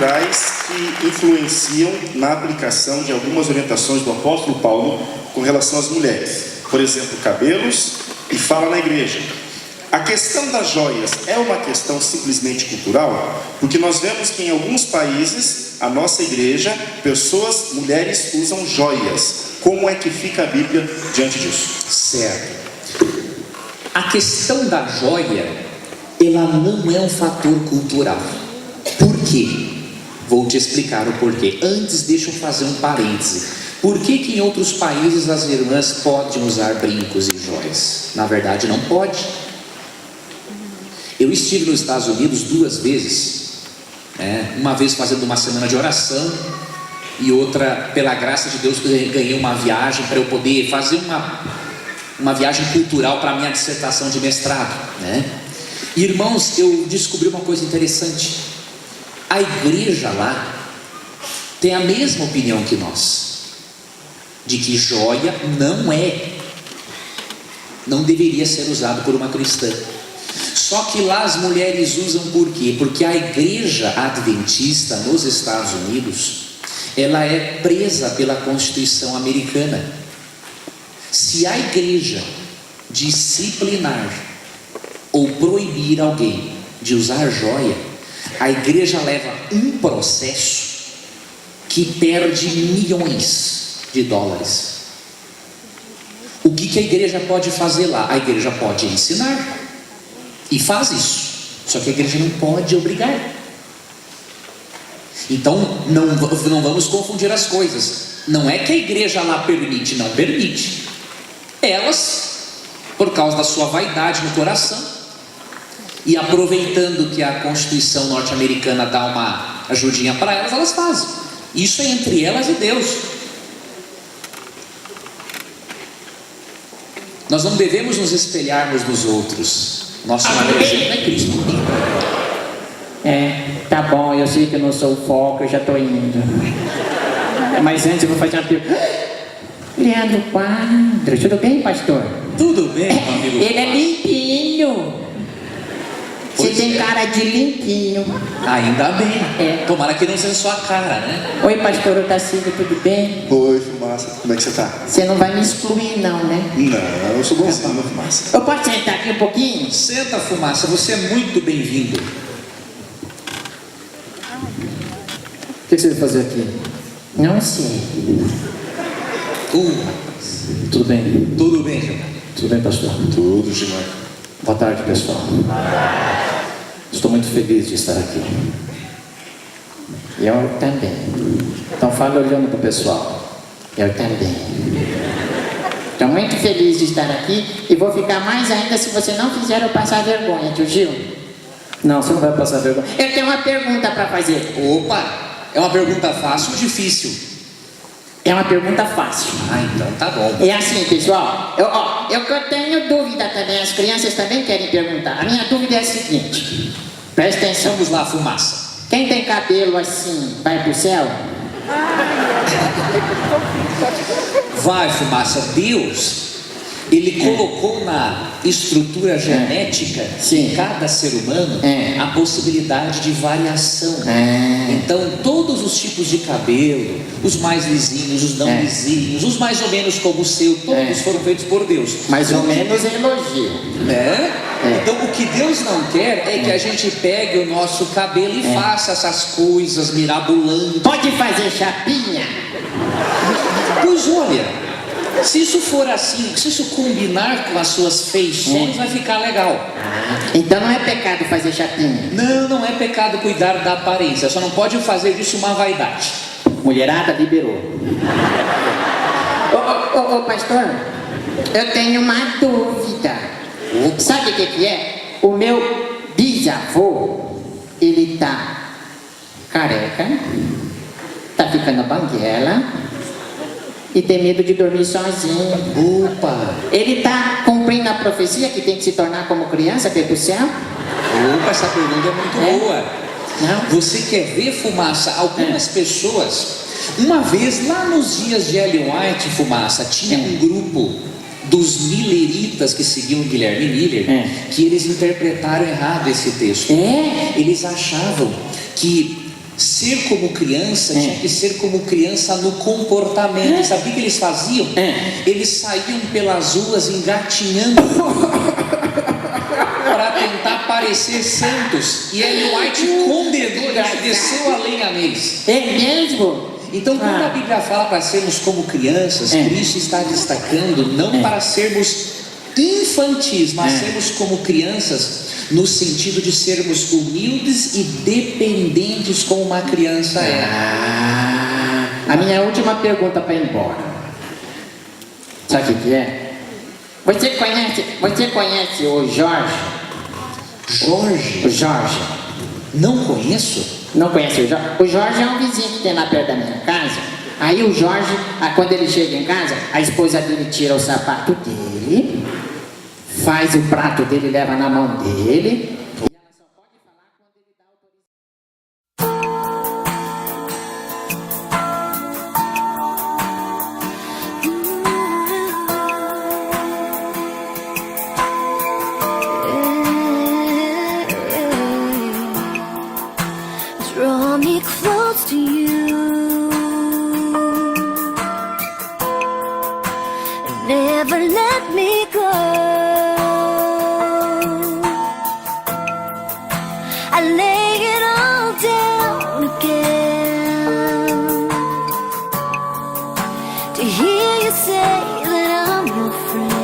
culturais que influenciam na aplicação de algumas orientações do apóstolo Paulo com relação às mulheres. Por exemplo, cabelos e fala na igreja. A questão das joias é uma questão simplesmente cultural, porque nós vemos que em alguns países, a nossa igreja, mulheres usam joias. Como é que fica a Bíblia diante disso? Certo. A questão da joia, ela não é um fator cultural. Por quê? Vou te explicar o porquê. Antes, deixa eu fazer um parêntese. Por que em outros países as irmãs podem usar brincos e joias? Na verdade, não pode. Eu estive nos Estados Unidos 2 vezes, uma vez fazendo uma semana de oração e outra, pela graça de Deus, ganhei uma viagem para eu poder fazer uma viagem cultural para a minha dissertação de mestrado, Irmãos, eu descobri uma coisa interessante. A igreja lá tem a mesma opinião que nós, de que joia não deveria ser usado por uma cristã. Só que lá as mulheres usam por quê? Porque a igreja adventista nos Estados Unidos, ela é presa pela Constituição americana. Se a igreja disciplinar ou proibir alguém de usar joia, a igreja leva um processo que perde milhões de dólares. O que a igreja pode fazer lá? A igreja pode ensinar e faz isso, só que a igreja não pode obrigar. Então não vamos confundir as coisas. Não é que a igreja lá permite, não permite. Elas, por causa da sua vaidade no coração, e aproveitando que a Constituição norte-americana dá uma ajudinha para elas, elas fazem. Isso é entre elas e Deus. Nós não devemos nos espelharmos nos outros. Nosso maior exemplo é Cristo. Tá bom, eu sei que eu não sou o foco, eu já estou indo. Mas antes eu vou fazer uma pergunta. Leandro Quadro, tudo bem, pastor? Tudo bem, meu amigo? Ele é limpinho. Você tem cara de limpinho. Ainda bem. Tomara que não seja só a cara, né? Oi, pastor Otacílio, tudo bem? Oi, Fumaça, como é que você tá? Você não vai me excluir não, né? Não, eu sou bonzinho, Fumaça. Eu posso sentar aqui um pouquinho? Senta, Fumaça, você é muito bem-vindo. O que você vai fazer aqui? Não sei. Tudo bem? Tudo bem, Gilmar? Tudo bem, pastor? Tudo, Gilmar. Boa tarde, pessoal. Estou muito feliz de estar aqui. Eu também. Então fale olhando para o pessoal. Eu também. Estou muito feliz de estar aqui e vou ficar mais ainda se você não fizer eu passar vergonha, tio Gil. Não, você não vai passar vergonha. Eu tenho uma pergunta para fazer. Opa, é uma pergunta fácil ou difícil? É uma pergunta fácil. Então tá bom. É assim, pessoal. Eu tenho dúvida também. As crianças também querem perguntar. A minha dúvida é a seguinte. Presta atenção. Vamos lá, Fumaça. Quem tem cabelo assim, vai pro céu? Vai, Fumaça. Deus, Ele colocou na estrutura genética de cada ser humano a possibilidade de variação. Então, todos os tipos de cabelo, os mais lisinhos, os não lisinhos, os mais ou menos como o seu, todos foram feitos por Deus. Mais ou menos é elogio. Então, o que Deus não quer é que a gente pegue o nosso cabelo e faça essas coisas mirabolantes. Pode fazer chapinha? Pois olha, se isso for assim, se isso combinar com as suas feições, vai ficar legal. Então não é pecado fazer chapinha? Não é pecado cuidar da aparência, só não pode fazer disso uma vaidade. Mulherada liberou. Ô pastor, eu tenho uma dúvida. Sabe o que é? O meu bisavô, ele tá careca, tá ficando banguela e tem medo de dormir sozinho. Opa! Ele tá cumprindo a profecia que tem que se tornar como criança para ir pro céu? Opa, essa pergunta é muito boa. Não? Você quer ver, Fumaça? Algumas pessoas, uma vez lá nos dias de Ellen White, Fumaça, tinha um grupo dos milleritas que seguiam Guilherme Miller, que eles interpretaram errado esse texto. Eles achavam que ser como criança tinha que ser como criança no comportamento. Sabe o que eles faziam? Eles saíam pelas ruas engatinhando para tentar parecer santos. E Ellen White condenou, desceu a lenha neles. É mesmo? Então, quando a Bíblia fala para sermos como crianças, Cristo está destacando não para sermos infantis, mas sermos como crianças no sentido de sermos humildes e dependentes como uma criança é. A minha última pergunta para ir embora. Sabe o que é? Você conhece o Jorge? Jorge? O Jorge. Não conheço? Não conhece o Jorge? O Jorge é um vizinho que tem lá perto da minha casa. Aí o Jorge, quando ele chega em casa, a esposa dele tira o sapato dele, faz o prato dele, leva na mão dele. E ela só pode falar quando ele dá autorização. Draw me close to you. Never let me go. I lay it all down again to hear you say that I'm your friend.